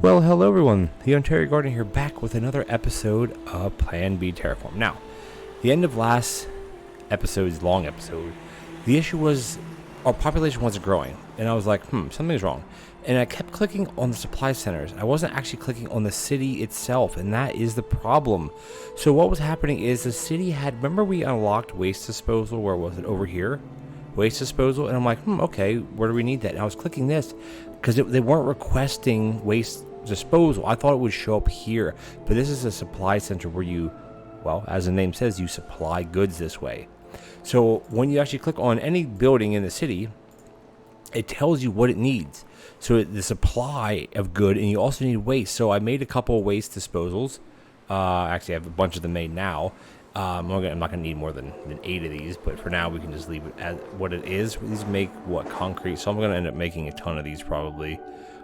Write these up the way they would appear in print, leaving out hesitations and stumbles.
Well, hello everyone, TheOntarioGardener here, back with another episode of planbterraform. Now, the end of last episode's long episode, the issue was our population wasn't growing, and I was like, something's wrong. And I kept clicking on the supply centers. I wasn't actually clicking on the city itself, and that is the problem. So what was happening is the city had, remember we unlocked waste disposal, where was it, over here? Waste disposal, and I'm like, okay, where do we need that? And I was clicking this, because they weren't requesting waste disposal. I thought it would show up here, but this is a supply center where you, well, as the name says, you supply goods this way. So when you actually click on any building in the city, it tells you what it needs. So the supply of good, and you also need waste. So I made a couple of waste disposals. Actually, I have a bunch of them made now. I'm not going to need more than 8 of these, but for now we can just leave it as what it is. These make what, concrete? So I'm going to end up making a ton of these probably.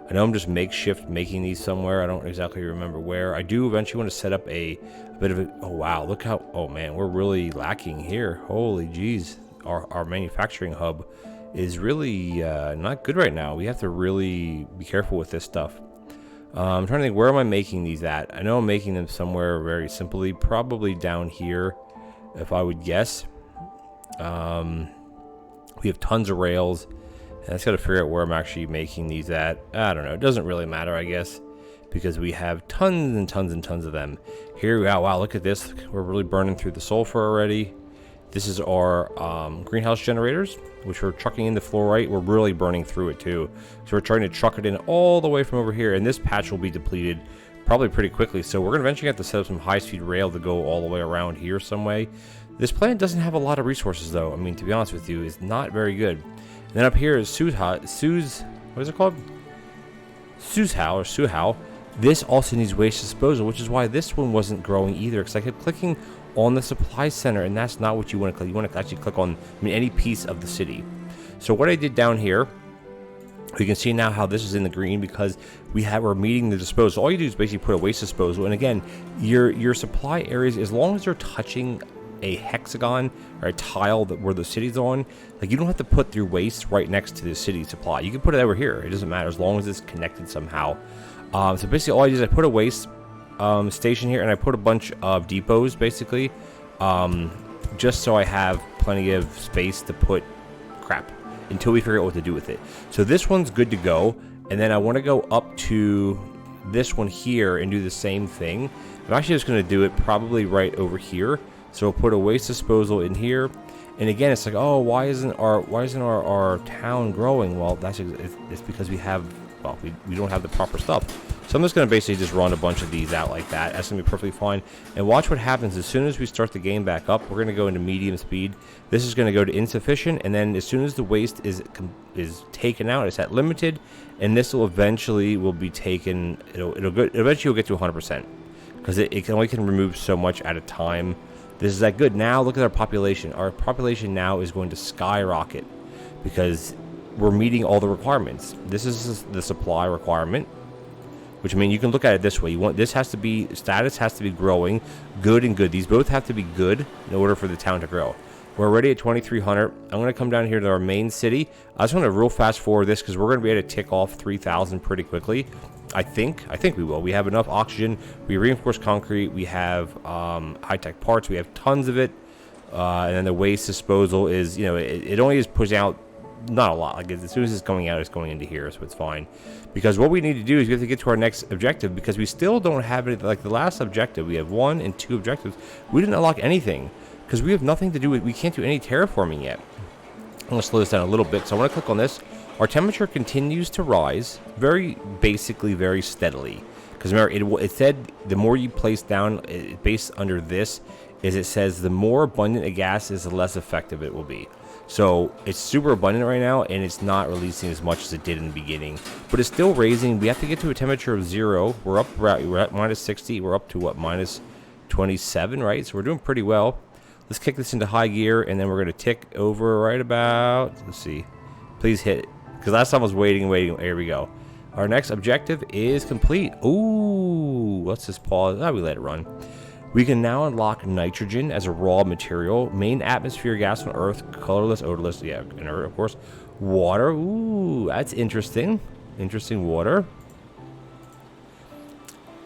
I know I'm just makeshift making these somewhere. I don't exactly remember where. I do eventually want to set up a bit of a, oh wow, look how, oh man, we're really lacking here. Holy jeez, our manufacturing hub is really not good right now. We have to really be careful with this stuff. I'm trying to think, where am I making these at? I know I'm making them somewhere very simply, probably down here, if I would guess. We have tons of rails, and I just got to figure out where I'm actually making these at. I don't know. It doesn't really matter, I guess, because we have tons and tons and tons of them. Here we are. Wow, look at this. We're really burning through the sulfur already. This is our greenhouse generators, which we're trucking in the fluorite. We're really burning through it too. So we're trying to truck it in all the way from over here, and this patch will be depleted probably pretty quickly. So we're going to eventually have to set up some high-speed rail to go all the way around here some way. This planet doesn't have a lot of resources though. I mean, to be honest with you, it's not very good. And then up here is what is it called? Suhao. This also needs waste disposal, which is why this one wasn't growing either, because I kept clicking on the supply center, and that's not what you want to click. You want to actually click on, any piece of the city. So what I did down here, you can see now how this is in the green because we're meeting the disposal. All you do is basically put a waste disposal, and again, your supply areas, as long as they're touching a hexagon or a tile where the city's on, like, you don't have to put your waste right next to the city supply. You can put it over here. It doesn't matter as long as it's connected somehow. So basically all I did is I put a waste station here, and I put a bunch of depots basically, just so I have plenty of space to put crap until we figure out what to do with it. So this one's good to go, and then I want to go up to this one here and do the same thing. I'm actually just going to do it probably right over here. So we'll put a waste disposal in here, and again, it's like, oh, why isn't our town growing? Well, it's because we don't have the proper stuff. So I'm just going to basically just run a bunch of these out like that. That's going to be perfectly fine. And watch what happens as soon as we start the game back up. We're going to go into medium speed. This is going to go to insufficient, and then as soon as the waste is taken out, it's at limited, and this will eventually be taken. Eventually will get to 100% because it only can remove so much at a time. This is that good. Now look at our population. Our population now is going to skyrocket because we're meeting all the requirements. This is the supply requirement, which means you can look at it this way. Status has to be growing, good and good. These both have to be good in order for the town to grow. We're already at 2,300. I'm going to come down here to our main city. I just want to real fast forward this because we're going to be able to tick off 3,000 pretty quickly. I think we will. We have enough oxygen. We reinforced concrete. We have high-tech parts. We have tons of it. And then the waste disposal is, it only is pushing out not a lot. Like, as soon as it's coming out, it's going into here, so it's fine. Because what we need to do is we have to get to our next objective, because we still don't have it. Like the last objective, we have 1 and 2 objectives. We didn't unlock anything because we have nothing to do with. We can't do any terraforming yet. I'm going to slow this down a little bit. So I want to click on this. Our temperature continues to rise, very steadily. Because remember, it said the more you place down, based under this, it says the more abundant a gas is, the less effective it will be. So it's super abundant right now, and it's not releasing as much as it did in the beginning. But it's still raising. We have to get to a temperature of 0. We're at minus 60. We're up to what, minus 27, right? So we're doing pretty well. Let's kick this into high gear, and then we're going to tick over right about, let's see. Please hit it. Because last time I was waiting. Here we go. Our next objective is complete. Ooh, let's just pause. We let it run. We can now unlock nitrogen as a raw material, main atmosphere gas on Earth, colorless, odorless, yeah, and of course, water. Ooh, that's interesting. Interesting water.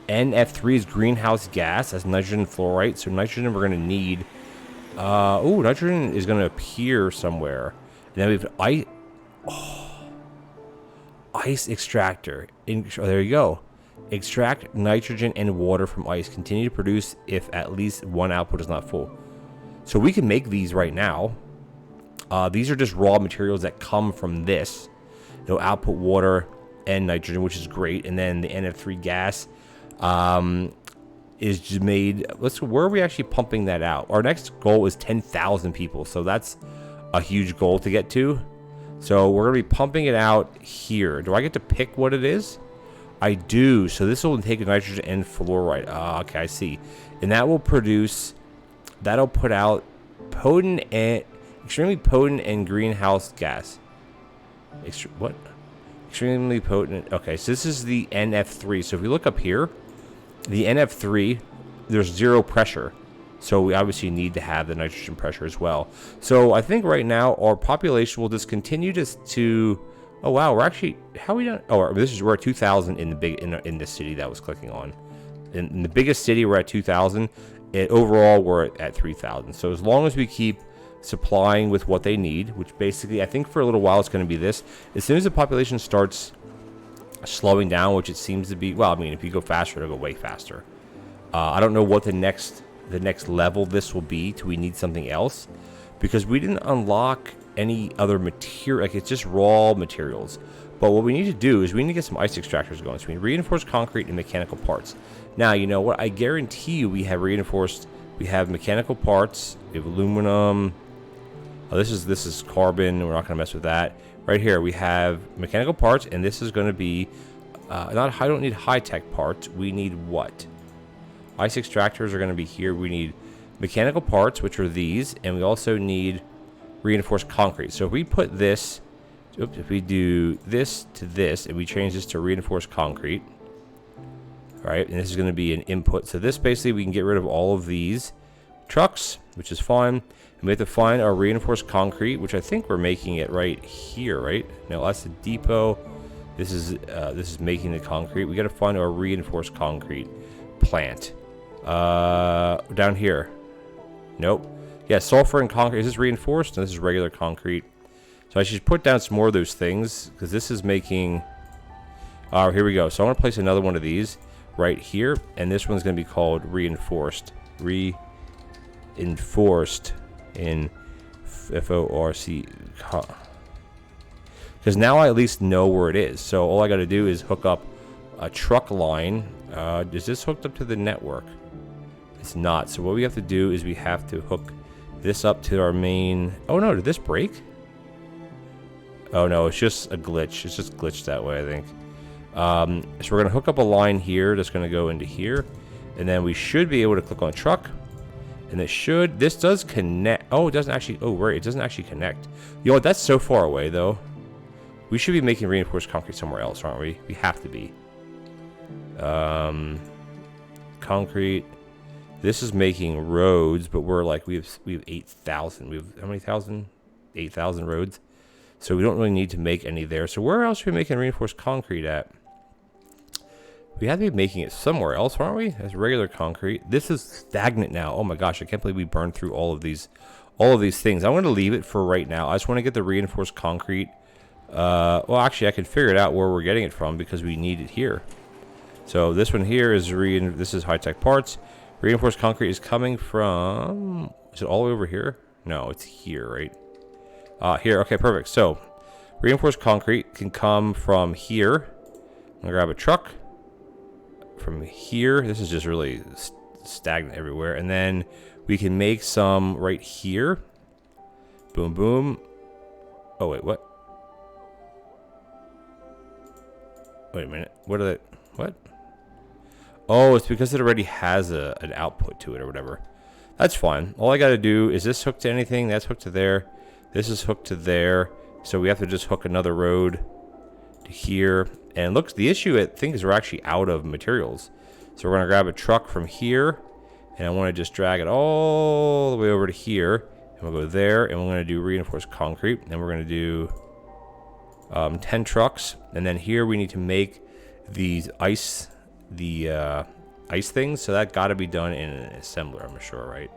NF3 is greenhouse gas. That's nitrogen fluoride. So nitrogen we're going to need. Oh, nitrogen is going to appear somewhere. And then we have ice extractor. There you go. Extract nitrogen and water from ice. Continue to produce if at least one output is not full. So we can make these right now. These are just raw materials that come from this. They'll output water and nitrogen, which is great. And then the NF3 gas is just made. Where are we actually pumping that out? Our next goal is 10,000 people. So that's a huge goal to get to. So we're going to be pumping it out here. Do I get to pick what it is? I do. So this will take nitrogen and fluoride. Okay, I see. And that will produce, that'll put out potent and extremely potent and greenhouse gas. What? Extremely potent. Okay, so this is the NF3. So if we look up here, the NF3, there's zero pressure. So we obviously need to have the nitrogen pressure as well. So I think right now our population will just continue to oh wow, we're actually, how are we done? Oh, we're at 2,000 in the big in the city that I was clicking on. In the biggest city we're at 2,000. And overall we're at 3,000. So as long as we keep supplying with what they need, which basically I think for a little while it's going to be this. As soon as the population starts slowing down, which it seems to be, well, I mean, if you go faster, it'll go way faster. I don't know what the next level this will be till we need something else, because we didn't unlock any other material. Like, it's just raw materials. But what we need to do is we need to get some ice extractors going. So we need reinforced concrete and mechanical parts. Now, you know what? I guarantee you we have mechanical parts. We have aluminum. Oh, this is carbon. We're not going to mess with that. Right here we have mechanical parts, and this is going to be I don't need high-tech parts. We need what? Ice extractors are going to be here. We need mechanical parts, which are these, and we also need reinforced concrete. So if we put this, if we do this to this, and we change this to reinforced concrete, all right, and this is going to be an input. So this basically we can get rid of all of these trucks, which is fine. And we have to find our reinforced concrete, which I think we're making it right here, right? No, that's the depot. This is making the concrete. We got to find our reinforced concrete plant. Down here. Nope. Yeah, sulfur and concrete. Is this reinforced? No, this is regular concrete. So I should put down some more of those things, because this is making... here we go. So I'm going to place another one of these right here, and this one's going to be called reinforced. Reinforced in FORC. Because now I at least know where it is. So all I got to do is hook up a truck line. Is this hooked up to the network? It's not. So what we have to do is we have to hook this up to our main... Oh no, did this break? Oh no, it's just a glitch. It's just glitched that way, I think. So we're going to hook up a line here that's going to go into here. And then we should be able to click on truck. And this does connect. Oh, it doesn't actually, oh right, it doesn't actually connect. You know what, that's so far away though. We should be making reinforced concrete somewhere else, aren't we? We have to be. Concrete. This is making roads, but we're like, we have 8,000. We have how many thousand? 8,000 roads. So we don't really need to make any there. So where else are we making reinforced concrete at? We have to be making it somewhere else, aren't we? As regular concrete. This is stagnant now. Oh my gosh, I can't believe we burned through all of these things. I'm going to leave it for right now. I just want to get the reinforced concrete. Well, actually, I can figure it out where we're getting it from, because we need it here. So this one here is this is high-tech parts. Reinforced concrete is coming from... Is it all the way over here? No, it's here, right? Here. Okay, perfect. So reinforced concrete can come from here. I'm going to grab a truck. From here, this is just really stagnant everywhere, and then we can make some right here. Boom, boom. Oh wait, what? Wait a minute. What are they? What? Oh, it's because it already has an output to it or whatever. That's fine. All I got to do is this hook to anything. That's hooked to there. This is hooked to there. So we have to just hook another road to here. And looks, the issue I think is we're actually out of materials. So we're going to grab a truck from here, and I want to just drag it all the way over to here, and we'll go there, and we're going to do reinforced concrete, and we're going to do 10 trucks, and then here we need to make these ice the ice things. So that got to be done in an assembler, I'm sure, right?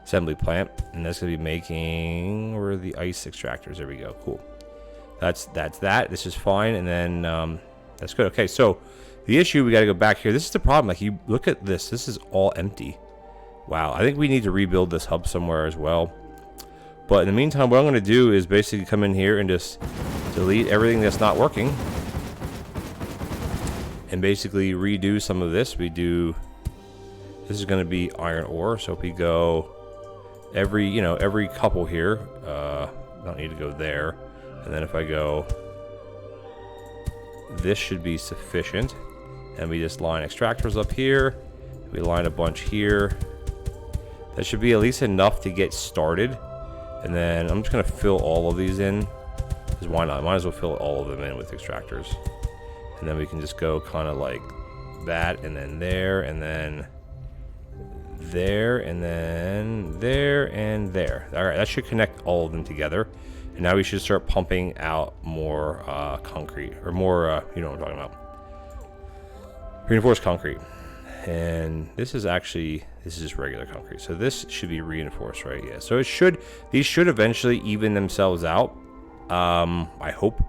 Assembly plant, and that's gonna be making, where are the ice extractors? There we go. Cool. That's that. This is fine, and then that's good. Okay, so the issue, we got to go back here. This is the problem. Like, you look at this. This is all empty. Wow. I think we need to rebuild this hub somewhere as well. But in the meantime, what I'm going to do is basically come in here and just delete everything that's not working, and basically redo some of this. We do. This is going to be iron ore. So if we go every couple here, don't need to go there. And then if I go, this should be sufficient. And we just line extractors up here. We line a bunch here. That should be at least enough to get started. And then I'm just going to fill all of these in. Because why not? Might as well fill all of them in with extractors. And then we can just go kind of like that, and then there, and then there, and then there, and there. All right, that should connect all of them together. And now we should start pumping out more concrete, or more, you know what I'm talking about. Reinforced concrete. And this is just regular concrete. So this should be reinforced, right? Yeah. So these should eventually even themselves out. I hope.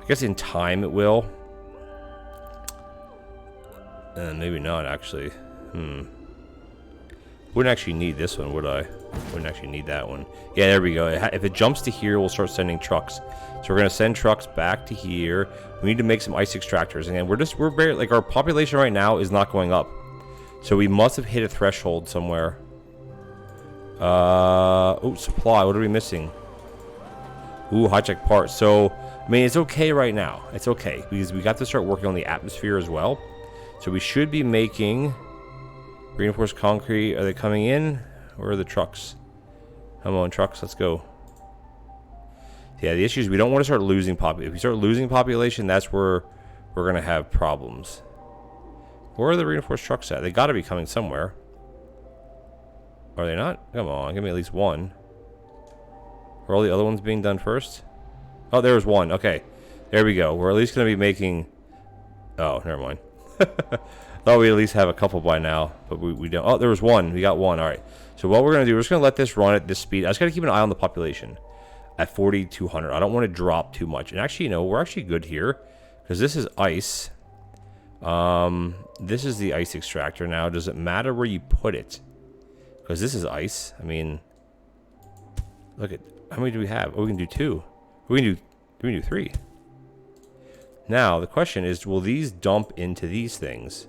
I guess in time it will. Maybe not, actually. Wouldn't actually need this one, would I? Wouldn't actually need that one. Yeah, there we go. If it jumps to here, we'll start sending trucks. So we're gonna send trucks back to here. We need to make some ice extractors. Again, we're barely, like, our population right now is not going up. So we must have hit a threshold somewhere. Oh, supply. What are we missing? Ooh, high-tech parts. So, I mean, it's okay right now. It's okay, because we got to start working on the atmosphere as well. So we should be making reinforced concrete. Are they coming in? Or are the trucks? Come on, trucks, let's go. Yeah, the issue is we don't want to start losing population. If we start losing population, that's where we're going to have problems. Where are the reinforced trucks at? They got to be coming somewhere. Are they not? Come on, give me at least one. Are all the other ones being done first? Oh, there was one. Okay, there we go. We're at least going to be making... Oh, never mind. Thought we at least have a couple by now, but we don't. Oh, there was one. We got one. All right. So what we're going to do, we're just going to let this run at this speed. I just got to keep an eye on the population at 4,200. I don't want to drop too much. And actually, we're actually good here because this is ice. This is the ice extractor now. Does it matter where you put it? Because this is ice. I mean, look at how many do we have? Oh, we can do 2. We can do 3. Now the question is, will these dump into these things?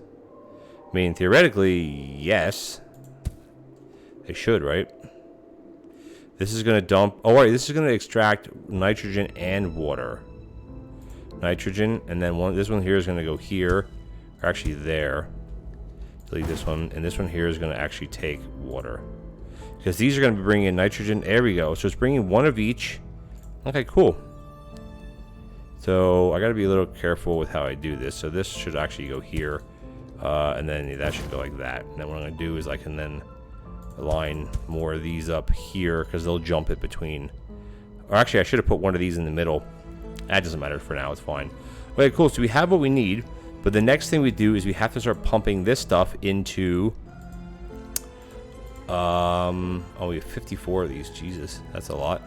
I mean, theoretically, yes. They should, right? This is going to dump... Oh, wait, this is going to extract nitrogen and water. Nitrogen, and then this one here is going to go here. Or actually there. Delete this one. And this one here is going to actually take water. Because these are going to be bringing in nitrogen. There we go. So it's bringing one of each. Okay, cool. So I got to be a little careful with how I do this. So this should actually go here. And then that should go like that. And then what I'm going to do is I can then align more of these up here because they'll jump it between. Or actually, I should have put one of these in the middle. That doesn't matter for now. It's fine. Okay, cool. So we have what we need. But the next thing we do is we have to start pumping this stuff into... oh, we have 54 of these. Jesus, that's a lot.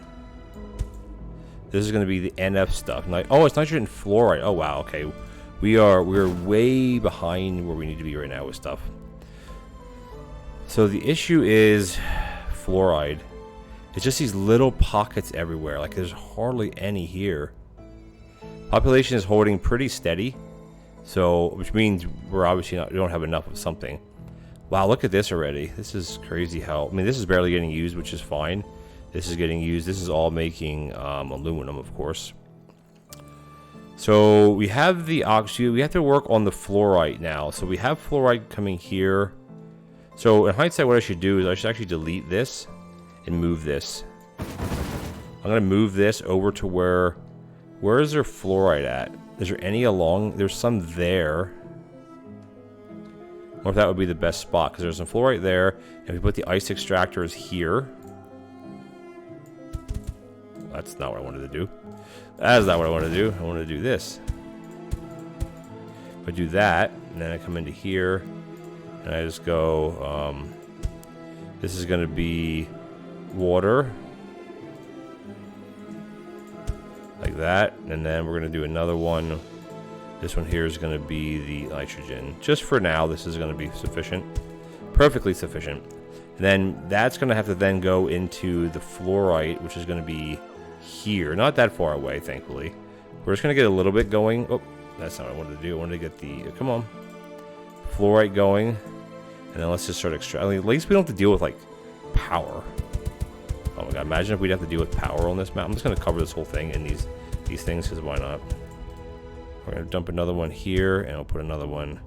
This is going to be the NF stuff. Oh, it's nitrogen fluoride. Oh, wow. Okay. We're way behind where we need to be right now with stuff. So the issue is fluoride. It's just these little pockets everywhere. Like, there's hardly any here. Population is holding pretty steady. So, which means we're obviously we don't have enough of something. Wow, look at this already. This is crazy how... I mean, this is barely getting used, which is fine. This is getting used. This is all making aluminum, of course. So we have the oxygen. We have to work on the fluoride now. So we have fluoride coming here. So in hindsight, what I should do is I should actually delete this and move this. I'm going to move this over to where is there fluoride at? Is there any along? There's some there. I wonder if that would be the best spot because there's some fluoride there. And we put the ice extractors here. That's not what I wanted to do. That is not what I want to do. I want to do this. If I do that, and then I come into here, and I just go, this is going to be water, like that, and then we're going to do another one. This one here is going to be the nitrogen. Just for now, this is going to be sufficient, perfectly sufficient. And then that's going to have to then go into the fluorite, which is going to be here, not that far away, thankfully. We're just going to get a little bit going. Oh, that's not what I wanted to do. I wanted to get the, come on, fluorite going, and then let's just start extracting. At least we don't have to deal with like power. Oh my god, imagine if we'd have to deal with power on this map. I'm just going to cover this whole thing in these things, because why not? We're going to dump another one here, and we'll put another one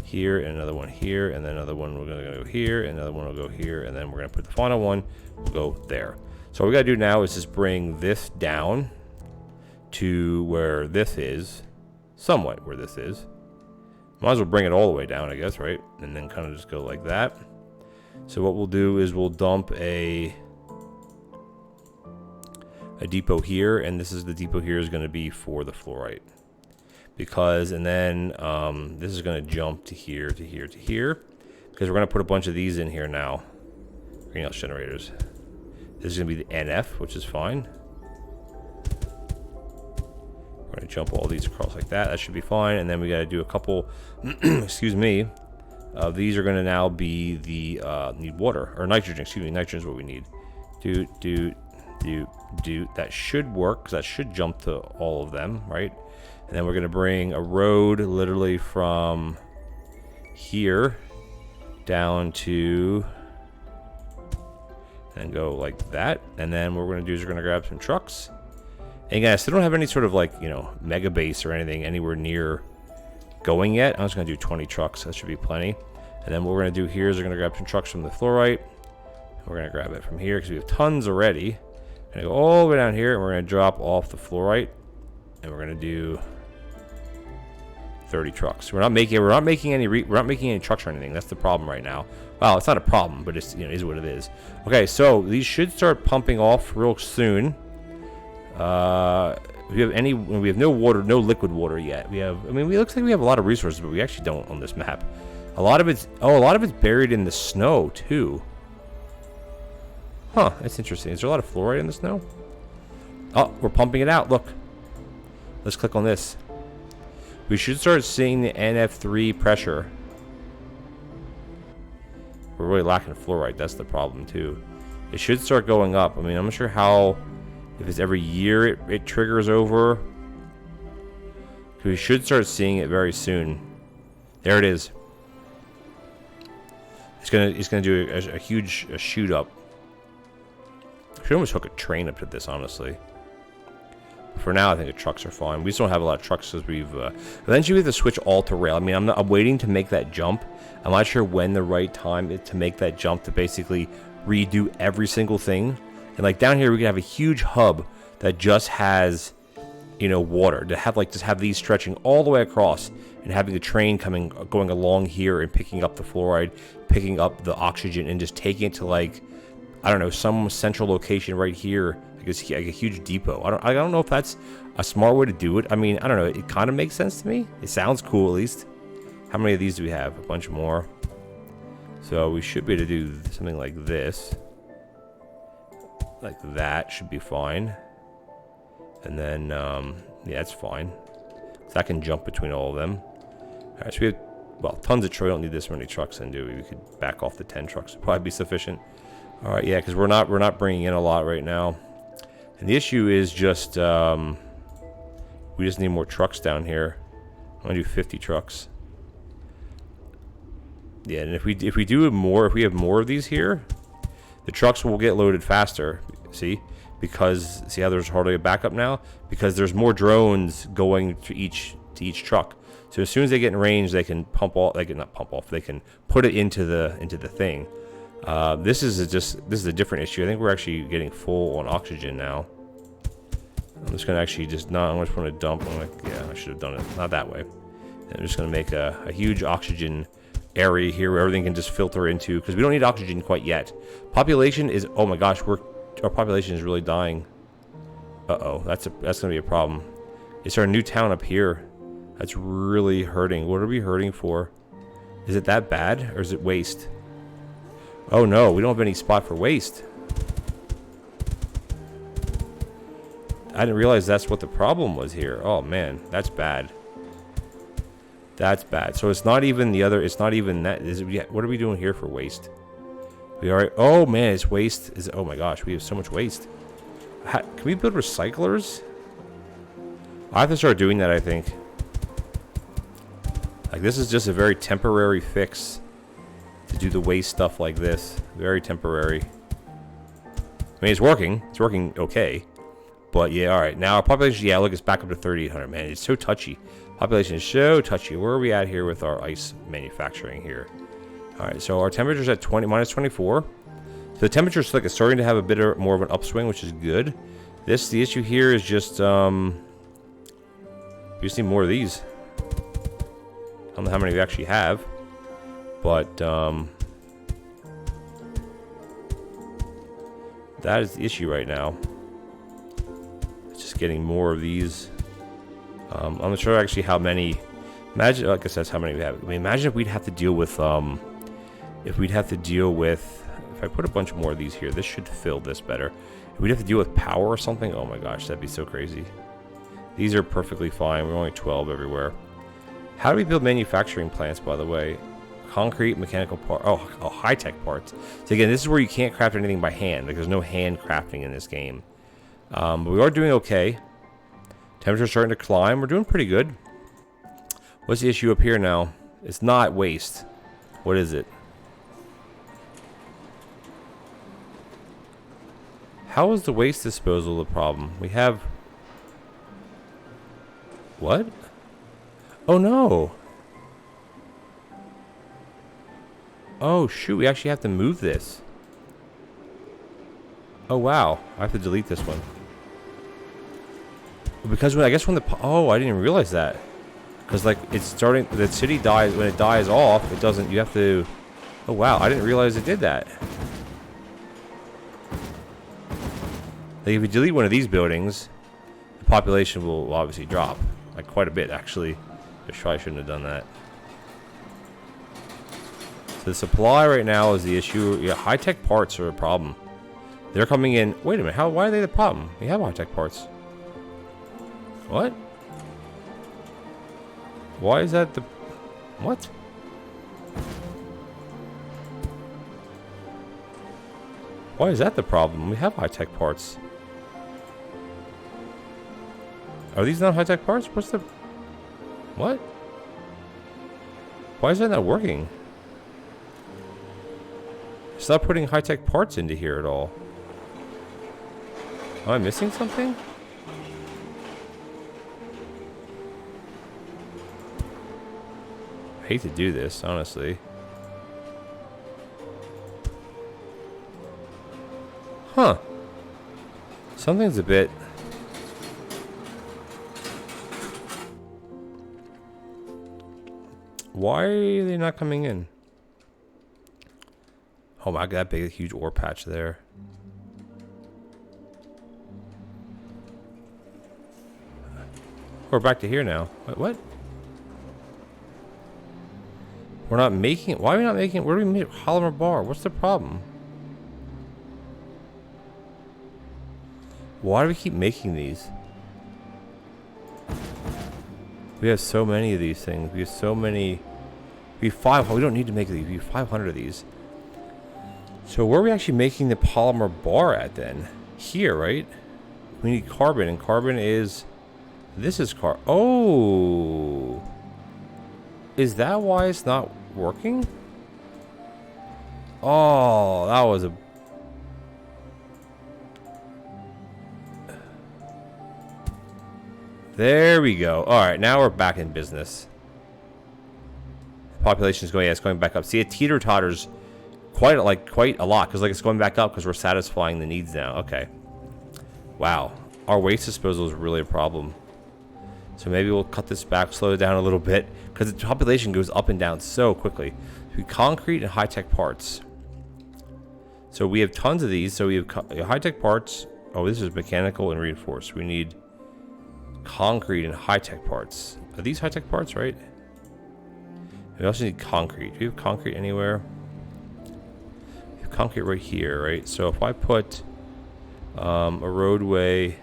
here, and another one here, and then another one we're going to go here, and another one will go here, and then we're going to put the final one, we'll go there. So what we got to do now is just bring this down to where this is, somewhat where this is. Might as well bring it all the way down, I guess, right? And then kind of just go like that. So what we'll do is we'll dump a depot here, and this is the depot here is going to be for the fluorite. Because, and then this is going to jump to here, to here, to here. Because we're going to put a bunch of these in here now. Greenhouse generators. This is going to be the NF, which is fine. We're going to jump all these across like that. That should be fine. And then we got to do a couple, excuse me. These are going to now be the, need water. Or nitrogen, excuse me. Nitrogen is what we need. Do. That should work, because that should jump to all of them, right? And then we're going to bring a road literally from here down to, and go like that. And then what we're going to do is we're going to grab some trucks. And again, I still don't have any sort of like, you know, mega base or anything anywhere near going yet. I'm just going to do 20 trucks. That should be plenty. And then what we're going to do here is we're going to grab some trucks from the fluorite. We're going to grab it from here because we have tons already. We're going to go all the way down here, and we're going to drop off the fluorite. And we're going to do 30 trucks. We're not making any trucks or anything. That's the problem right now. Well, it's not a problem, but it's, you know, is what it is. Okay, so these should start pumping off real soon. We have no water, no liquid water yet. We have, I mean, it looks like we have a lot of resources, but we actually don't on this map. A lot of it's buried in the snow too. Huh, that's interesting. Is there a lot of fluoride in the snow? Oh, we're pumping it out. Look. Let's click on this. We should start seeing the NF3 pressure. We're really lacking fluoride. That's the problem too. It should start going up. I mean, I'm not sure how, if it's every year it triggers over. We should start seeing it very soon. There it is. It's gonna do a huge shoot up. I should almost hook a train up to this, honestly. For now, I think the trucks are fine. We just don't have a lot of trucks because we've eventually we have to switch all to rail. I mean, I'm waiting to make that jump. I'm not sure when the right time is to make that jump to basically redo every single thing. And like down here, we can have a huge hub that just has, you know, water. To have like just have these stretching all the way across, and having the train going along here and picking up the fluoride, picking up the oxygen, and just taking it to like, I don't know, some central location right here. Like a huge depot. I don't know if that's a smart way to do it. I mean, I don't know. It kind of makes sense to me. It sounds cool, at least. How many of these do we have? A bunch more. So we should be able to do something like this. Like that should be fine. And then, yeah, it's fine. So I can jump between all of them. All right, so we have, well, tons of trucks. We don't need this many trucks then, do we? We could back off the 10 trucks. It'd probably be sufficient. All right, yeah, because we're not bringing in a lot right now. And the issue is just, we just need more trucks down here. I'm gonna do 50 trucks. Yeah, and if we have more of these here, the trucks will get loaded faster. See, because see how there's hardly a backup now, because there's more drones going to each truck. So as soon as they get in range, they can pump off. They can not pump off. They can put it into the thing. This is a different issue. I think we're actually getting full on oxygen now. I'm just gonna actually I'm just gonna dump. Yeah, I should have done it not that way. And I'm just gonna make a huge oxygen area here where everything can just filter into, because we don't need oxygen quite yet. Population is, oh my gosh, our population is really dying. Uh-oh, that's gonna be a problem. Is there a new town up here? That's really hurting. What are we hurting for? Is it that bad, or is it waste? Oh no, we don't have any spot for waste. I didn't realize that's what the problem was here. Oh man, that's bad. That's bad. So it's not even the other, it's not even that. Is it, what are we doing here for waste? We are, oh man, it's waste. Oh my gosh, we have so much waste. Can we build recyclers? I have to start doing that, I think. Like, this is just a very temporary fix to do the waste stuff like this. Very temporary. I mean, it's working. It's working okay. But yeah, alright. Now our population, yeah, look, it's back up to 3,800. Man, it's so touchy. Population is so touchy. Where are we at here with our ice manufacturing here? Alright, so our temperature's at minus 24. So the temperature's like it's starting to have a bit more of an upswing, which is good. The issue here is just, we just need more of these. I don't know how many we actually have. But, that is the issue right now. It's just getting more of these. I'm not sure actually how many. Imagine, like I said, how many we have. I mean, imagine if we'd have to deal with, if I put a bunch more of these here, this should fill this better. If we'd have to deal with power or something, oh my gosh, that'd be so crazy. These are perfectly fine. We're only 12 everywhere. How do we build manufacturing plants, by the way? Concrete, mechanical part. Oh, high-tech parts. So again, this is where you can't craft anything by hand. Like, there's no hand crafting in this game. But we are doing okay. Temperature's starting to climb. We're doing pretty good. What's the issue up here now? It's not waste. What is it? How is the waste disposal the problem? We have... What? Oh no! Oh shoot, we actually have to move this. Oh wow, I have to delete this one. Because when, I guess when the... Oh, I didn't even realize that. Because like, it's starting... The city dies... When it dies off, it doesn't... You have to... Oh wow, I didn't realize it did that. Like if you delete one of these buildings, the population will obviously drop. Like quite a bit, actually. I probably shouldn't have done that. So the supply right now is the issue. Yeah, high-tech parts are a problem. They're coming in... Wait a minute, why are they the problem? We have high-tech parts. What? Why is that the... What? Why is that the problem? We have high-tech parts. Are these not high-tech parts? What's the... What? Why is that not working? It's not putting high-tech parts into here at all. Am I missing something? I hate to do this, honestly. Huh. Something's a bit... Why are they not coming in? Oh my god, that big, huge ore patch there. We're back to here now. What? We're not making it. Why are we not making it? Where do we make polymer bar? What's the problem? Why do we keep making these? We have so many of these things. We have so many. We have 5. We don't need to make these. We have 500 of these. So where are we actually making the polymer bar at then? Here, right? We need carbon, and carbon is... This is Oh! Is that why it's not working? Oh, that was a... There we go. Alright, now we're back in business. Population is going, yeah, it's going back up. See, it teeter-totters quite a lot, because like it's going back up because we're satisfying the needs now. Okay. Wow. Our waste disposal is really a problem. So maybe we'll cut this back, slow it down a little bit, because the population goes up and down so quickly. We concrete and high-tech parts. So we have tons of these. So we have high-tech parts. Oh, this is mechanical and reinforced. We need concrete and high-tech parts. Are these high-tech parts, right? We also need concrete. Do we have concrete anywhere? We have concrete right here, right? So if I put a roadway...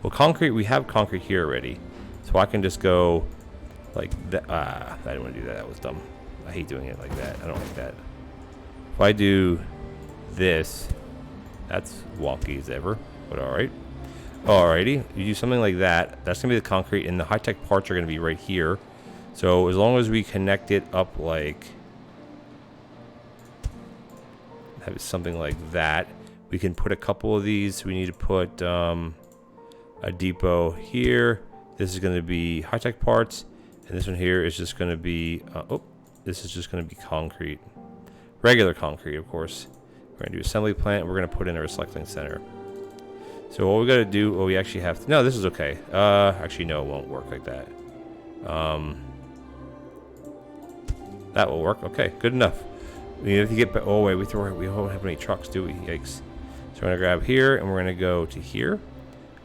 Well, concrete, we have concrete here already. So I can just go like that. I didn't want to do that. That was dumb. I hate doing it like that. I don't like that. If I do this, that's wonky as ever, but alright. Alrighty, you do something like that. That's going to be the concrete, and the high-tech parts are going to be right here. So as long as we connect it up like... have something like that. We can put a couple of these. We need to put a depot here. This is going to be high-tech parts. And this one here is just going to be... this is just going to be concrete. Regular concrete, of course. We're going to do assembly plant. We're going to put in a recycling center. So what we got to do... Well, we actually have to... No, this is okay. Actually, no, it won't work like that. That will work. Okay, good enough. We have to get... Oh, wait. We don't have any trucks, do we? Yikes. So we're going to grab here, and we're going to go to here.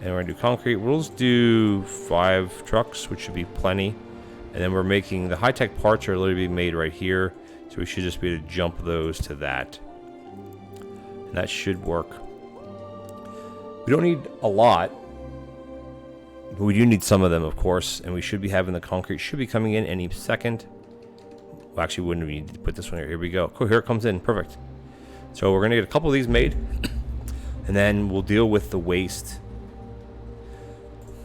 And we're going to do concrete. We'll just do 5 trucks, which should be plenty. And then we're making... The high-tech parts are literally being made right here. So we should just be able to jump those to that. And that should work. We don't need a lot. But we do need some of them, of course. And we should be having the concrete. Should be coming in any second. Well, actually, wouldn't we need to put this one here? Here we go. Cool, here it comes in. Perfect. So we're going to get a couple of these made. And then we'll deal with the waste.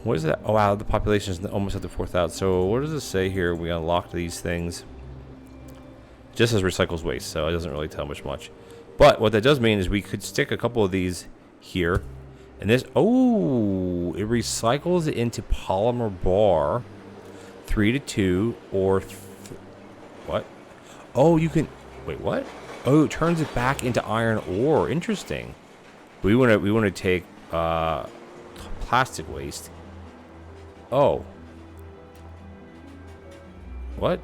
What is that? Oh, wow. The population is almost at the 4,000. So what does it say here? We unlocked these things. Just as recycles waste, so it doesn't really tell much. But what that does mean is we could stick a couple of these here. And this, oh, it recycles it into polymer bar 3-2 or what? Oh, you can, wait, what? Oh, it turns it back into iron ore. Interesting. We want to take plastic waste. Oh. What?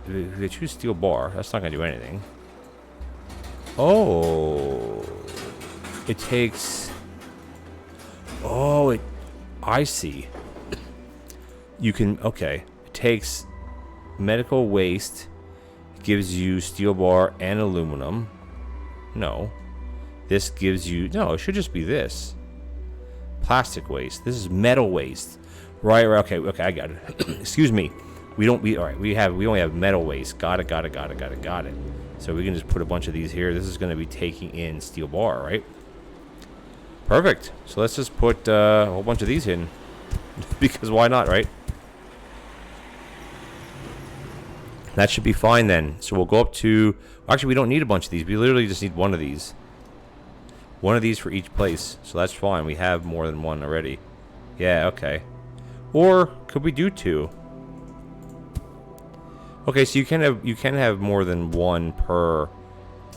If they choose steel bar, that's not going to do anything. Oh. It takes... Oh, I see. You can... Okay. It takes medical waste, gives you steel bar and aluminum. No. This gives you... No, it should just be this. Plastic waste. This is metal waste. Right, okay, I got it. Excuse me. Alright, we only have metal waste. Got it. So we can just put a bunch of these here. This is going to be taking in steel bar, right? Perfect. So let's just put a whole bunch of these in. Because why not, right? That should be fine then. So we'll go up to... Actually, we don't need a bunch of these. We literally just need one of these. One of these for each place. So that's fine. We have more than one already. Yeah, okay. Or could we do 2? Okay, so you can have more than one per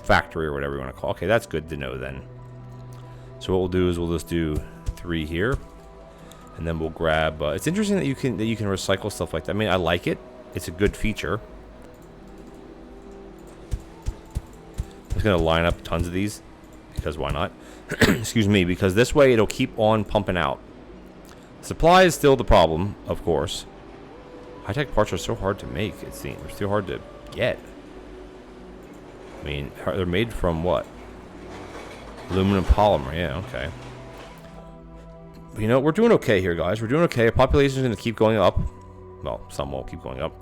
factory or whatever you want to call it. Okay, that's good to know then. So what we'll do is we'll just do 3 here. And then we'll grab... it's interesting that you can recycle stuff like that. I mean, I like it. It's a good feature. I'm just going to line up tons of these. Because why not? Excuse me. Because this way it'll keep on pumping out. Supply is still the problem, of course. High-tech parts are so hard to make, it seems. They're still hard to get. I mean, they're made from what? Aluminum polymer. Yeah, okay. But you know, we're doing okay here, guys. We're doing okay. Population is going to keep going up. Well, some will keep going up.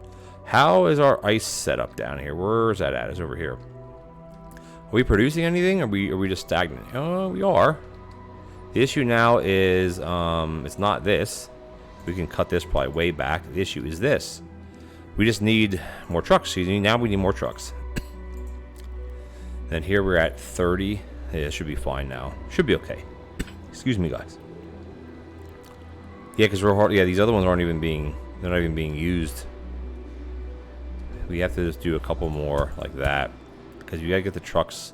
How is our ice set up down here? Where is that at? It's over here. Are we producing anything? Or are we just stagnant? Oh, we are. The issue now is it's not this. We can cut this probably way back. The issue is this. We just need more trucks. Now we need more trucks. Then here we're at 30. Yeah, it should be fine now. Should be okay. Excuse me, guys. Yeah, because we're hard. Yeah, these other ones aren't even being. They're not even being used. We have to just do a couple more like that because you gotta get the trucks.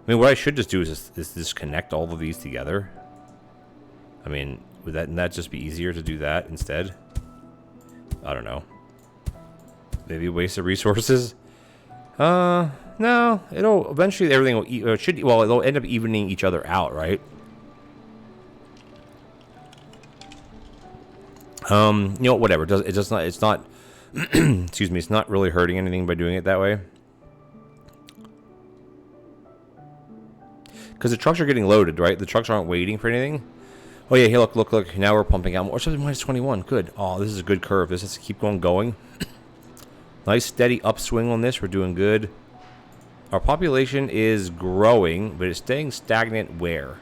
I mean, what I should just do is just connect all of these together. I mean, wouldn't that just be easier to do that instead? I don't know. Maybe waste of resources. No. It'll eventually everything will well, it'll end up evening each other out, right? You know, whatever. It does not. It's not. Excuse me. It's not really hurting anything by doing it that way. Because the trucks are getting loaded, right? The trucks aren't waiting for anything. Oh yeah, here, look. Now we're pumping out more. Something minus 21. Good. Oh, this is a good curve. This has to keep going. Nice steady upswing on this. We're doing good. Our population is growing, but it's staying stagnant where?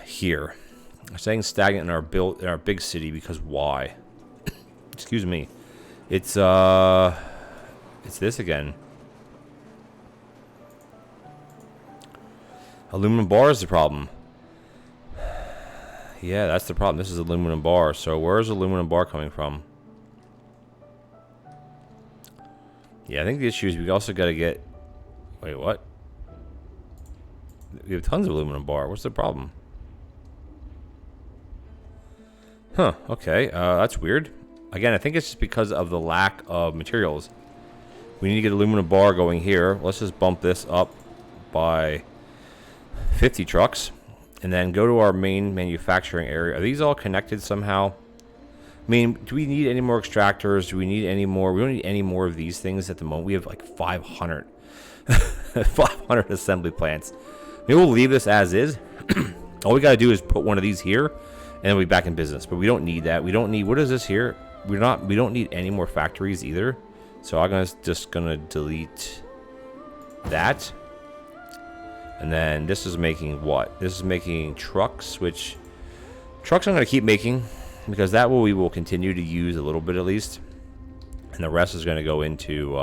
Here. We're staying stagnant in our big city because why? Excuse me. It's this again. Aluminum bar is the problem. Yeah, that's the problem. This is aluminum bar. So where's aluminum bar coming from? Yeah, I think the issue is we also got to get... Wait, what? We have tons of aluminum bar. What's the problem? Huh, okay. That's weird. Again, I think it's just because of the lack of materials. We need to get aluminum bar going here. Let's just bump this up by 50 trucks. And then go to our main manufacturing area. Are these all connected somehow? I mean, do we need any more extractors? Do we need any more? We don't need any more of these things at the moment. We have like 500. 500 assembly plants. Maybe we'll leave this as is. All we got to do is put one of these here. And then we'll be back in business. But we don't need that. We don't need... What is this here? We don't need any more factories either. So I'm just going to delete that. And then this is making what? This is making trucks, which... Trucks I'm going to keep making. Because that we will continue to use a little bit at least. And the rest is going to go into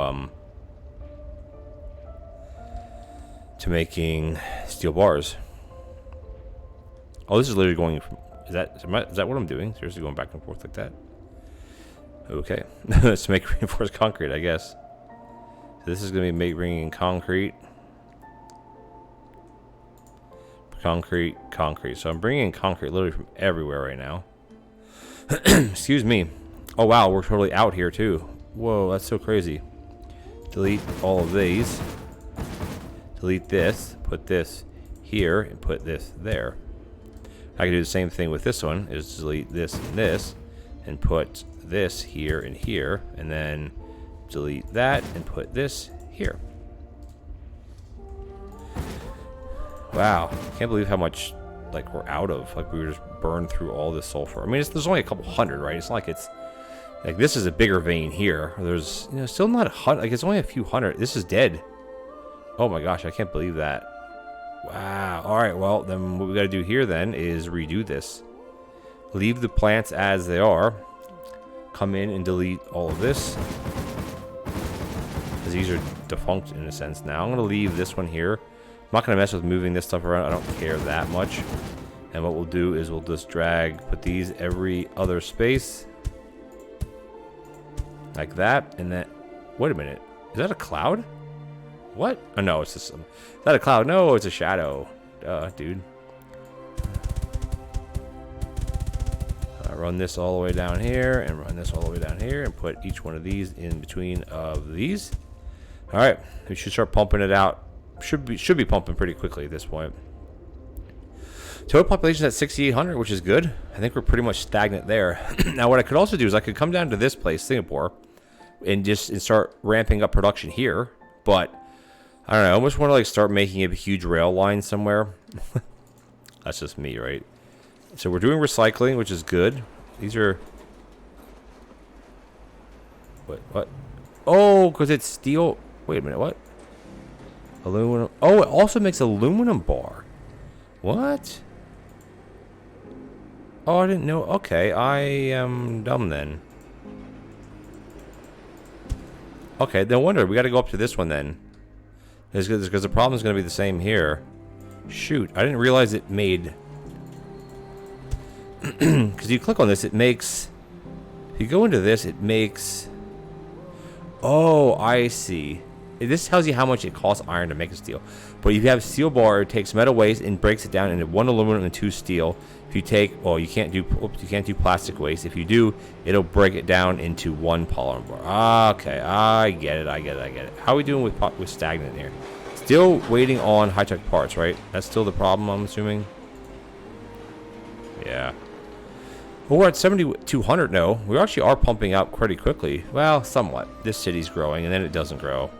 to making steel bars. Oh, this is literally going from... Is that what I'm doing? Seriously going back and forth like that? Okay. Let's make reinforced concrete, I guess. So this is going to be bringing in concrete. Concrete. So I'm bringing in concrete literally from everywhere right now. Excuse me. Oh wow, we're totally out here too. Whoa, that's so crazy. Delete all of these. Delete this. Put this here and put this there. I can do the same thing with this one. Is delete this and put this here and here, and then delete that and put this here. Wow, can't believe how much like we're out of. Like we were just burned through all this sulfur. I mean, there's only a couple hundred, right? It's not like it's like this is a bigger vein here. There's still not 100. Like it's only a few hundred. This is dead. Oh my gosh, I can't believe that. Wow. All right. Well, then what we got to do here then is redo this. Leave the plants as they are. Come in and delete all of this because these are defunct in a sense now. I'm gonna leave this one here. I'm not going to mess with moving this stuff around. I don't care that much. And what we'll do is we'll just put these every other space. Like that. And then, wait a minute. Is that a cloud? What? Oh, no, it's just, is that a cloud? No, it's a shadow. Duh, dude. Run this all the way down here and run this all the way down here and put each one of these in between of these. All right, we should start pumping it out. Should be pumping pretty quickly at this point. Total population at 6,800, which is good. I think we're pretty much stagnant there. Now, what I could also do is I could come down to this place, Singapore, and start ramping up production here. But I don't know. I almost want to like start making a huge rail line somewhere. That's just me, right? So we're doing recycling, which is good. These are... What? Oh, because it's steel. Wait a minute, what? Aluminum. Oh, it also makes aluminum bar. What? Oh, I didn't know. Okay, I am dumb then. Okay, no wonder. We got to go up to this one then. Because the problem is going to be the same here. Shoot, I didn't realize it made... Because you click on this, it makes... If you go into this, it makes... Oh, I see. This tells you how much it costs iron to make a steel. But if you have steel bar, it takes metal waste and breaks it down into 1 aluminum and 2 steel. If you take, oh, you can't do plastic waste. If you do, it'll break it down into 1 polymer bar. Okay, I get it. How are we doing with stagnant here? Still waiting on high-tech parts, right? That's still the problem, I'm assuming. Yeah. Well, we're at 7,200 now. We actually are pumping out pretty quickly. Well, somewhat. This city's growing, and then it doesn't grow.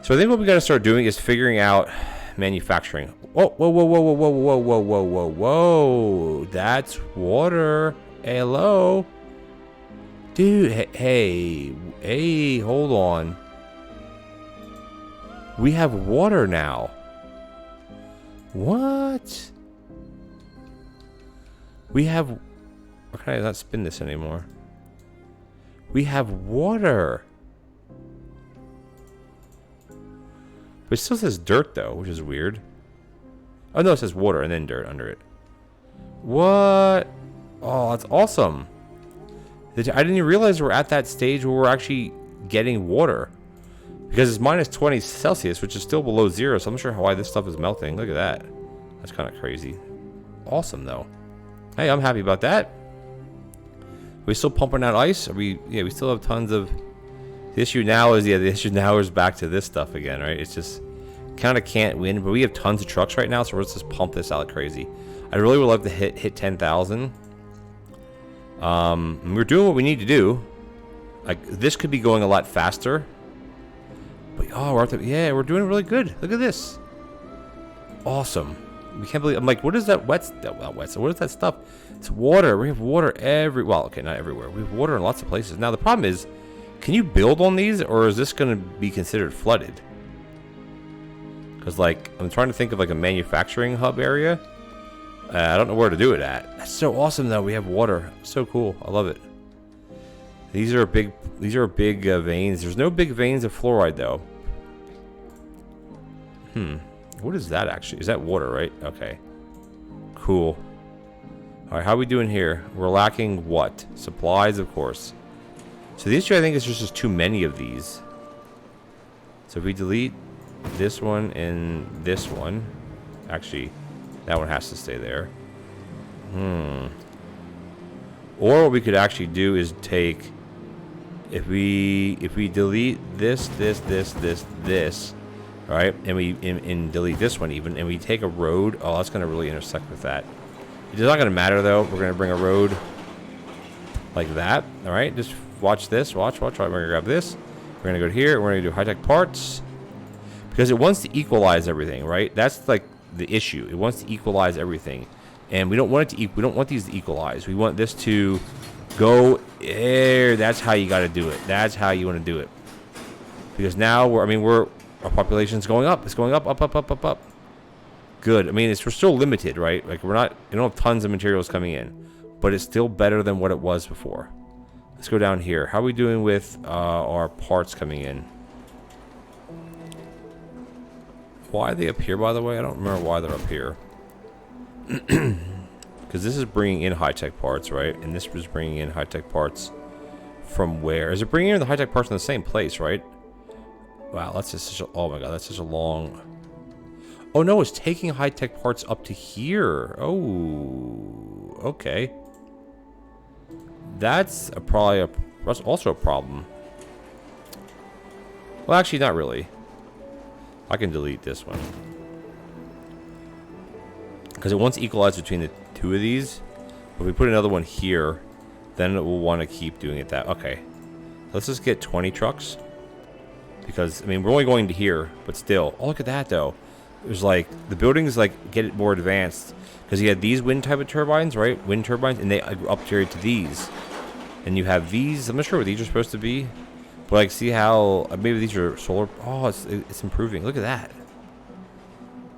So I think what we got to start doing is figuring out manufacturing. Whoa, whoa, whoa, whoa, whoa, whoa, whoa, whoa, whoa, whoa, whoa. That's water. Hello? Dude, hey, hold on. We have water now. What? We have... Why can I not spin this anymore? We have water. But it still says dirt, though, which is weird. Oh, no, it says water and then dirt under it. What? Oh, that's awesome. I didn't even realize we're at that stage where we're actually getting water. Because it's minus 20 Celsius, which is still below zero, so I'm not sure why this stuff is melting. Look at that. That's kind of crazy. Awesome, though. Hey, I'm happy about that. Are we still pumping out ice? Are we? Yeah, we still have tons of... The issue now is back to this stuff again, right? It's just kind of can't win, but we have tons of trucks right now, so let's just pump this out like crazy. I really would love to hit 10,000. We're doing what we need to do. Like, this could be going a lot faster. But, oh, we're doing really good. Look at this. Awesome. We can't believe... I'm like, what is that what is that stuff? It's water. We have water well, okay, not everywhere. We have water in lots of places. Now, the problem is, can you build on these, or is this going to be considered flooded? Because, like, I'm trying to think of, like, a manufacturing hub area. I don't know where to do it at. That's so awesome, though. We have water. So cool. I love it. These are big veins. There's no big veins of fluoride, though. What is that, actually? Is that water, right? Okay. Cool. All right, how are we doing here? We're lacking what? Supplies, of course. So the issue, I think, is there's just too many of these. So if we delete this one and this one... Actually, that one has to stay there. Or what we could actually do is take... If we delete this, right, and we delete this one even, and we take a road, oh, that's going to really intersect with that. It's not going to matter, though. We're going to bring a road like that, all right? Just watch this. Watch. Right, we're going to grab this. We're going to go here. We're going to do high-tech parts. Because it wants to equalize everything, right? That's, like, the issue. It wants to equalize everything. And we don't want it to we don't want these to equalize. We want this to go there. That's how you got to do it. That's how you want to do it. Because now our population's going up. It's going up. Good. I mean, we're still limited, right? Like, we don't have tons of materials coming in, but it's still better than what it was before. Let's go down here. How are we doing with our parts coming in? Why are they up here, by the way? I don't remember why they're up here. Because this is bringing in high-tech parts, right? And this was bringing in high-tech parts from where? Is it bringing in the high-tech parts in the same place, right? Wow, that's just such a... Oh, my God, that's such a long... Oh, no, it's taking high-tech parts up to here. Oh, okay. That's that's also a problem. Well, actually, not really. I can delete this one. Because it wants to equalize between the two of these. If we put another one here, then it will want to keep doing it that... Okay. Let's just get 20 trucks. Because, I mean, we're only going to here, but still. Oh, look at that, though. There's, like, the buildings, like, get it more advanced. Because you had these wind type of turbines, right? Wind turbines, and they upgrade to these. And you have these. I'm not sure what these are supposed to be. But, like, see how... Maybe these are solar... Oh, it's improving. Look at that.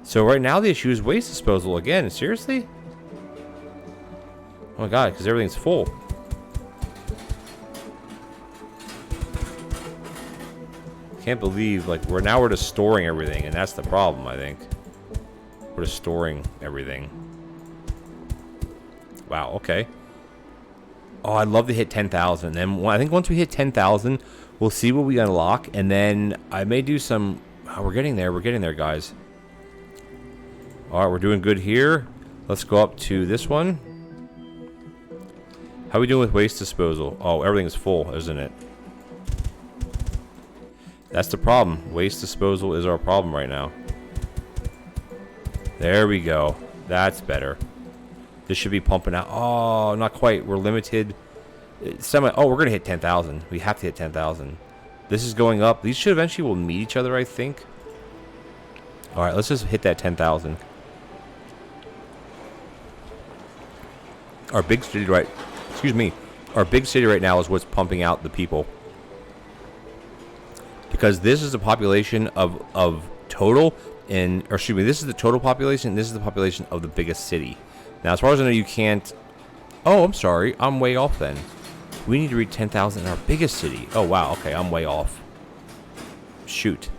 So, right now, the issue is waste disposal again. Seriously? Oh, my God, because everything's full. Can't believe, like, we're just storing everything, and that's the problem, I think. We're just storing everything. Wow, okay. Oh, I'd love to hit 10,000. Then I think once we hit 10,000, we'll see what we unlock, and then I may do some... Oh, we're getting there, guys. All right, we're doing good here. Let's go up to this one. How are we doing with waste disposal? Oh, everything is full, isn't it? That's the problem. Waste disposal is our problem right now. There we go. That's better. This should be pumping out. Oh, not quite. We're limited. Oh, we're going to hit 10,000. We have to hit 10,000. This is going up. These should eventually will meet each other, I think. All right, let's just hit that 10,000. Our big city our big city right now is what's pumping out the people. Because this is the population of total, this is the total population, this is the population of the biggest city. Now, as far as I know, you can't... Oh, I'm sorry. I'm way off then. We need to reach 10,000 in our biggest city. Oh, wow. Okay, I'm way off. Shoot.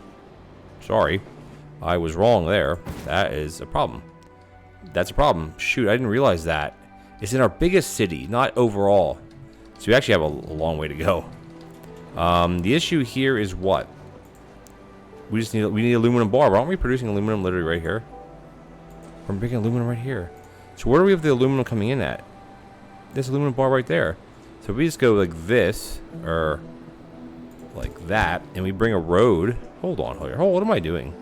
Sorry. I was wrong there. That is a problem. That's a problem. Shoot, I didn't realize that. It's in our biggest city, not overall. So we actually have a long way to go. The issue here is what? We need aluminum bar. Aren't we producing aluminum literally right here? We're making aluminum right here. So where do we have the aluminum coming in at? This aluminum bar right there. So if we just go like this, or like that, and we bring a road. Hold on here. Oh, what am I doing?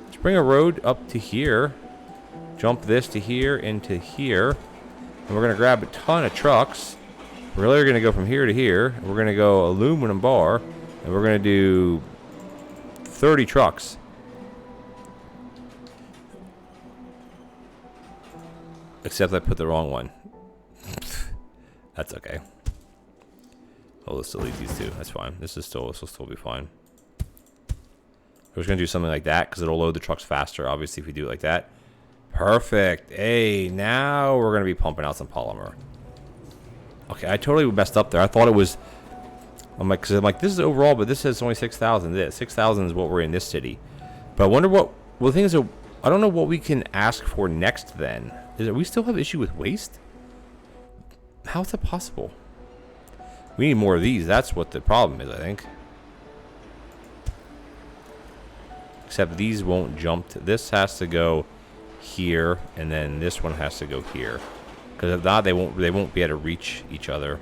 Let's bring a road up to here. Jump this to here into here. And we're going to grab a ton of trucks. We're literally going to go from here to here. We're going to go aluminum bar. And we're going to do 30 trucks. Except I put the wrong one. That's okay. Oh, let's delete these two. This will still be fine. We're just going to do something like that because it'll load the trucks faster, obviously, if we do it like that. Perfect. Hey, now we're going to be pumping out some polymer. Okay, I totally messed up there. I thought it was... I'm like, this is overall, but this says only 6,000. 6,000 is what we're in this city. But I wonder what... Well, the thing is, I don't know what we can ask for next then. We still have issue with waste? How is that possible? We need more of these. That's what the problem is, I think. Except these won't jump. This has to go here, and then this one has to go here. Because if not, they won't be able to reach each other.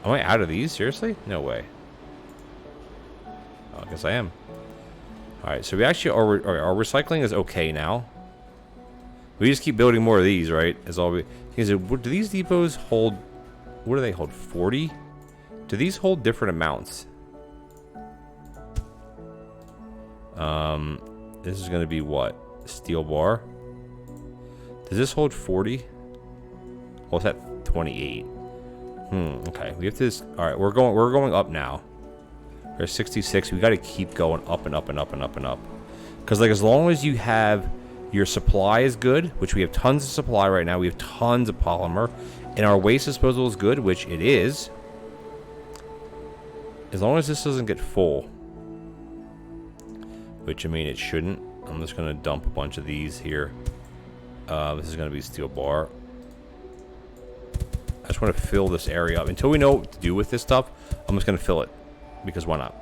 Am I out of these? Seriously? No way. Oh, I guess I am. Alright, so we actually our recycling is okay now. We just keep building more of these, right? As all we... Do these depots hold... What do they hold? 40? Do these hold different amounts? This is going to be what? Steel bar? Does this hold 40? Well, it's at 28. Okay. We have to... Alright, we're going up now. There's 66. We got to keep going up and up and up and up and up. Because, like, as long as you have... Your supply is good, which we have tons of supply right now. We have tons of polymer. And our waste disposal is good, which it is. As long as this doesn't get full. Which, I mean, it shouldn't. I'm just going to dump a bunch of these here. This is going to be steel bar. I just want to fill this area up. Until we know what to do with this stuff, I'm just going to fill it. Because why not?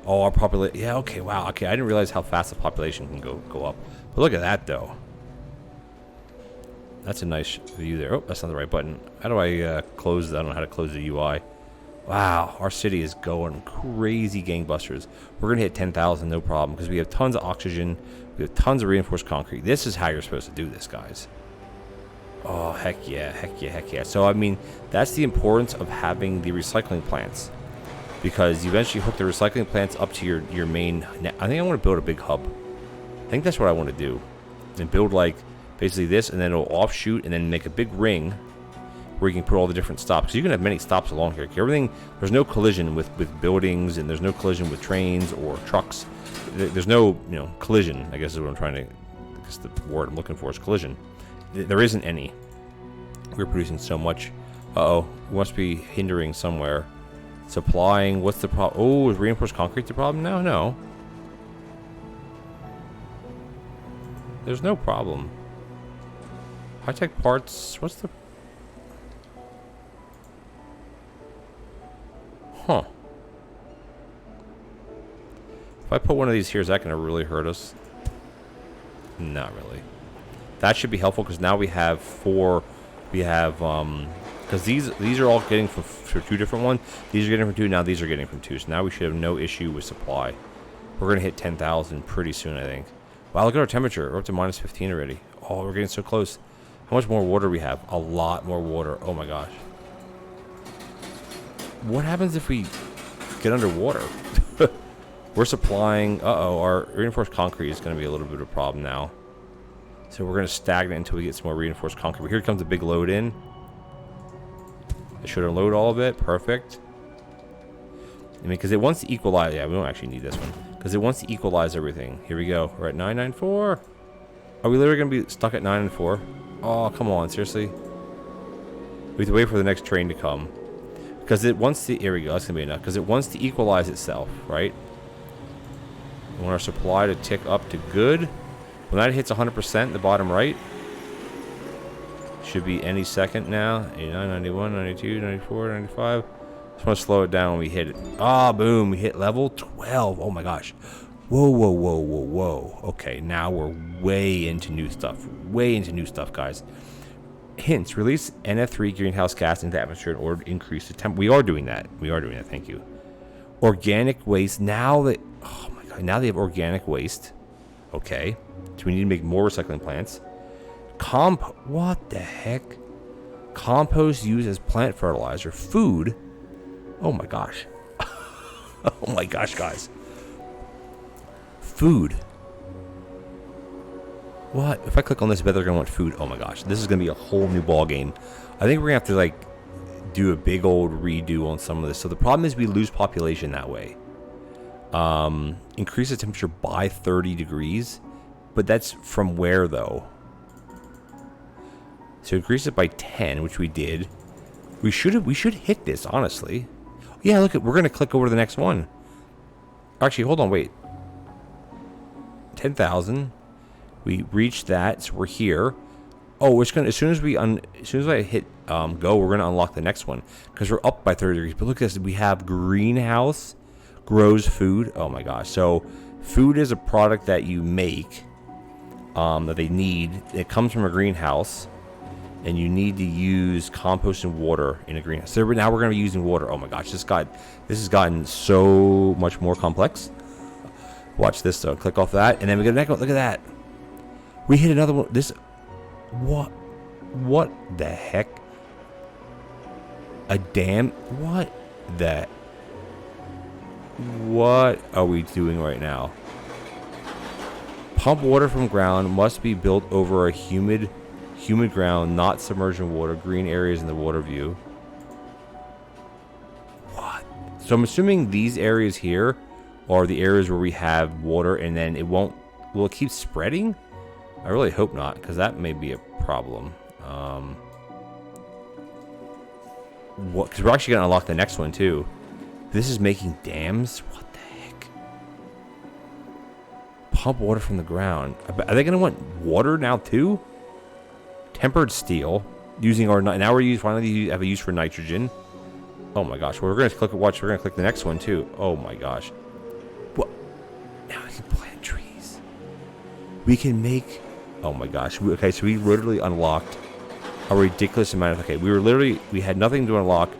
Oh, our population... Yeah, okay, wow. Okay, I didn't realize how fast the population can go up. But look at that, though. That's a nice view there. Oh, that's not the right button. How do I close that? I don't know how to close the UI. Wow, our city is going crazy gangbusters. We're going to hit 10,000, no problem. Because we have tons of oxygen. We have tons of reinforced concrete. This is how you're supposed to do this, guys. Oh, heck yeah, heck yeah, heck yeah. So, I mean, that's the importance of having the recycling plants. Because you eventually hook the recycling plants up to your main... I think I want to build a big hub. I think that's what I want to do. And build, like, basically this, and then it'll offshoot, and then make a big ring where you can put all the different stops. Because you can have many stops along here. Everything... There's no collision with buildings, and there's no collision with trains or trucks. There's no, collision, I guess is what I'm trying to... I guess the word I'm looking for is collision. There isn't any. We're producing so much. Uh-oh. We must be hindering somewhere. Supplying, what's the problem? Oh, is reinforced concrete the problem now? No. There's no problem. High-tech parts, what's the... Huh. If I put one of these here, is that going to really hurt us? Not really. That should be helpful, because now we have 4... We have, because these are all getting from 2 different ones. These are getting from 2, now these are getting from 2. So now we should have no issue with supply. We're going to hit 10,000 pretty soon, I think. Wow, look at our temperature. We're up to minus 15 already. Oh, we're getting so close. How much more water do we have? A lot more water. Oh my gosh. What happens if we get underwater? We're supplying... Uh-oh, our reinforced concrete is going to be a little bit of a problem now. So we're going to stagnate until we get some more reinforced concrete. But here comes a big load in. I should unload all of it. Perfect. I mean, because it wants to equalize... Yeah, we don't actually need this one. Because it wants to equalize everything. Here we go. We're at 994. Are we literally going to be stuck at 9 and 4? Oh, come on. Seriously? We have to wait for the next train to come. Because it wants to... Here we go. That's going to be enough. Because it wants to equalize itself, right? We want our supply to tick up to good. When that hits 100%, the bottom right, should be any second now. 89, 91, 92, 94, 95. Just want to slow it down when we hit it. Ah, boom. We hit level 12. Oh my gosh. Whoa, whoa, whoa, whoa, whoa. Okay, now we're way into new stuff. Way into new stuff, guys. Hints. Release NF3 greenhouse gas into the atmosphere in order to increase the temp. We are doing that. We are doing that. Thank you. Organic waste. Now that... Oh my god. Now they have organic waste. Okay. So we need to make more recycling plants. What the heck? Compost used as plant fertilizer. Food. Oh my gosh. Oh my gosh, guys. Food. What? If I click on this, I bet they're going to want food. Oh my gosh. This is going to be a whole new ball game. I think we're going to have to, like, do a big old redo on some of this. So the problem is we lose population that way. Increase the temperature by 30 degrees. But that's from where, though? So increase it by 10, which we did. We should hit this, honestly. Yeah, look, we're going to click over to the next one. Actually, hold on, wait. 10,000. We reached that, so we're here. Oh, it's gonna as soon as I hit go, we're gonna unlock the next one because we're up by 30 degrees. But look at this, we have greenhouse grows food. Oh my gosh! So food is a product that you make that they need. It comes from a greenhouse, and you need to use compost and water in a greenhouse. So now we're gonna be using water. Oh my gosh, this has gotten so much more complex. Watch this though. Click off that, and then we go next one. Look at that. We hit another one. This, what the heck? A dam? What are we doing right now? Pump water from ground must be built over a humid ground, not submerged in water. Green areas in the water view. What? So I'm assuming these areas here are the areas where we have water, and then it won't. Will it keep spreading? I really hope not, because that may be a problem. Because we're actually going to unlock the next one, too. This is making dams? What the heck? Pump water from the ground. Are they going to want water now, too? Tempered steel. Using our... Now we're finally have a use for nitrogen. Oh, my gosh. Well, we're going to click... Watch, we're going to click the next one, too. Oh, my gosh. What? Now we can plant trees. We can make... Oh my gosh. Okay, so we literally unlocked a ridiculous amount of... Okay, we had nothing to unlock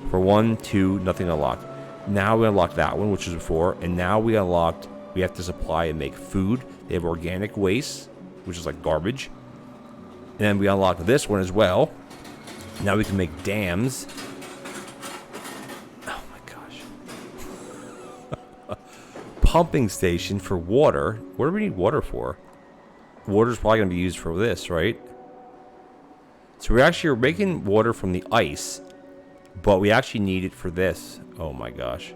for 1, 2, nothing to unlock. Now we unlocked that one, which was before, and now we have to supply and make food. They have organic waste, which is like garbage. And then we unlocked this one as well. Now we can make dams. Oh my gosh. Pumping station for water. What do we need water for? Water's probably going to be used for this, right? So we're making water from the ice, but we actually need it for this. Oh my gosh.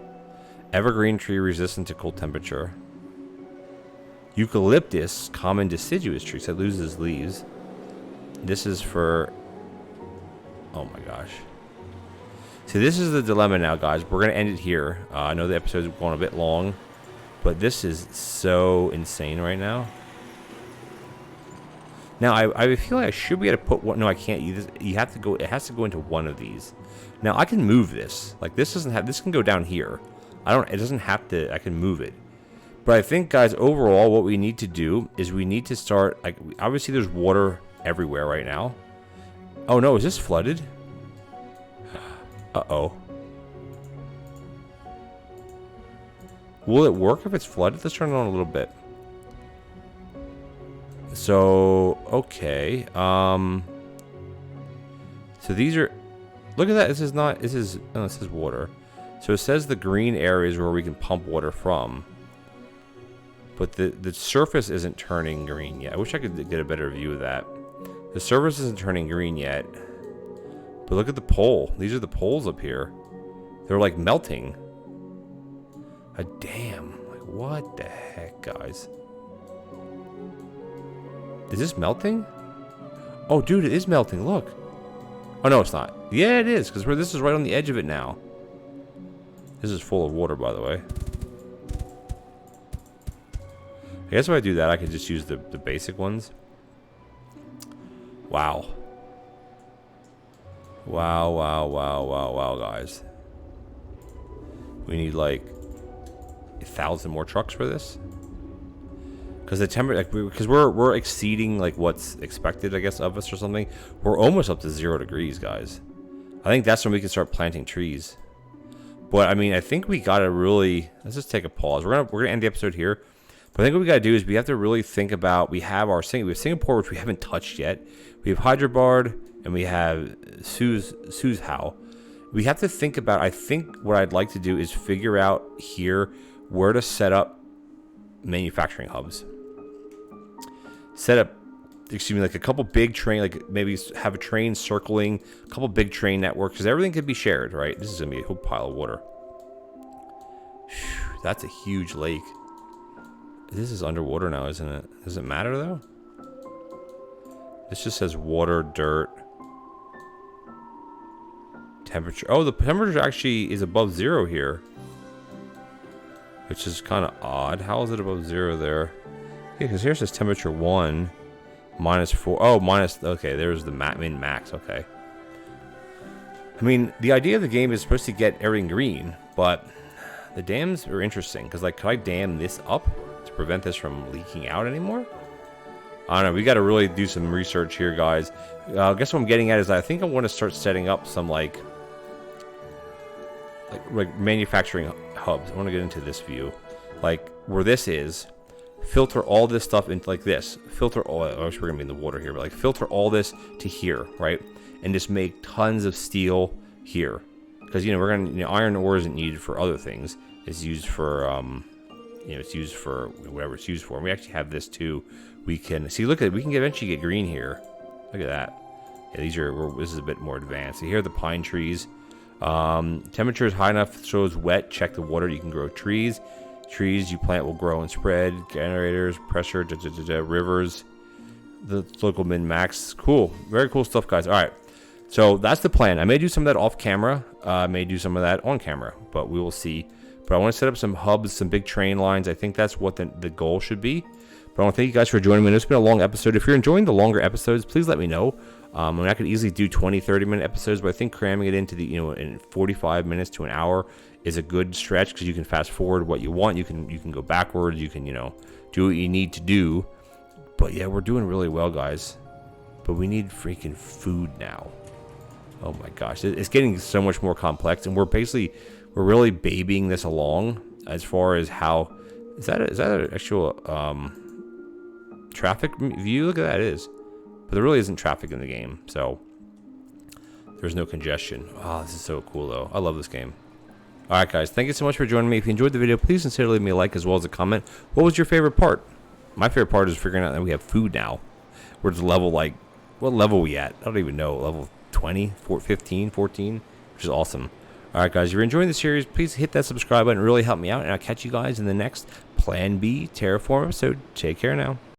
Evergreen tree resistant to cold temperature. Eucalyptus, common deciduous tree, that loses leaves. This is for... Oh my gosh. So this is the dilemma now, guys. We're going to end it here. I know the episode's going a bit long, but this is so insane right now. Now, I feel like I should be able to put one... No, I can't. You have to go... It has to go into one of these. Now, I can move this. Like, this doesn't have... This can go down here. It doesn't have to... I can move it. But I think, guys, overall, what we need to do is we need to start... Like, obviously, there's water everywhere right now. Oh, no. Is this flooded? Uh-oh. Will it work if it's flooded? Let's turn it on a little bit. So... okay. So these are, look at that. This is not, this is, oh, this is water. So it says the green areas where we can pump water from. But the surface isn't turning green yet. I wish I could get a better view of that. The surface isn't turning green yet. But look at the pole. These are the poles up here. They're like melting. Damn. Like, what the heck, guys? Is this melting? Oh, dude, it is melting. Look. Oh, no, it's not. Yeah, it is, because this is right on the edge of it now. This is full of water, by the way. I guess if I do that, I could just use the basic ones. Wow. Wow, wow, wow, wow, wow, guys. We need like 1,000 more trucks for this. Because the temperature, like, because we're exceeding like what's expected, I guess, of us or something. We're almost up to 0 degrees, guys. I think that's when we can start planting trees. But I mean, I think we gotta really, let's just take a pause. We're gonna end the episode here. But I think what we gotta do is we have to really think about, we have Singapore, which we haven't touched yet. We have Hyderabad and we have Suzhou. We have to think about, I think what I'd like to do is figure out here where to set up manufacturing hubs. Set up, excuse me, like a couple big train, like maybe have a train circling, a couple big train networks, because everything could be shared, right? This is gonna be a whole pile of water. Whew, that's a huge lake. This is underwater now, isn't it? Does it matter though? This just says water, dirt, temperature. Oh, the temperature actually is above 0 here, which is kind of odd. How is it above 0 there? Yeah, because here it says temperature 1, -4. Oh, minus. Okay, there's the min max. Okay. I mean, the idea of the game is supposed to get everything green, but the dams are interesting because, like, could I dam this up to prevent this from leaking out anymore? I don't know. We got to really do some research here, guys. I guess what I'm getting at is I think I want to start setting up some like manufacturing hubs. I want to get into this view, like where this is. Filter all this stuff into like this. Filter all. I wish we were gonna be in the water here, but like filter all this to here, right? And just make tons of steel here, because you know we're gonna, you know, iron ore isn't needed for other things. It's used for you know, it's used for whatever it's used for. And we actually have this too. We can see. Look at it. We can eventually get green here. Look at that. Yeah, these are. This is a bit more advanced. So here are the pine trees. Temperature is high enough so it's wet. Check the water. You can grow trees. Trees you plant will grow and spread. Generators, pressure, rivers. The local min max. Cool. Very cool stuff, guys. All right. So that's the plan. I may do some of that off camera. I may do some of that on camera, but we will see. But I want to set up some hubs, some big train lines. I think that's what the goal should be. But I want to thank you guys for joining me. It's been a long episode. If you're enjoying the longer episodes, please let me know. I mean, I could easily do 20, 30-minute episodes, but I think cramming it into the, you know, in 45 minutes to an hour is a good stretch, because you can fast forward what you want. You can go backwards. You can, you know, do what you need to do. But yeah, we're doing really well, guys. But we need freaking food now. Oh my gosh, it's getting so much more complex, and we're really babying this along as far as how is that an actual traffic view? Look at that, it is. But there really isn't traffic in the game, so there's no congestion. Oh, this is so cool though. I love this game. All right, guys, thank you so much for joining me. If you enjoyed the video, please consider leaving me a like as well as a comment. What was your favorite part? My favorite part is figuring out that we have food now. We're just level, like, what level are we at? I don't even know. Level 20, 15, 14, which is awesome. All right, guys, if you're enjoying the series, please hit that subscribe button. It really helped me out, and I'll catch you guys in the next Plan B Terraform episode. Take care now.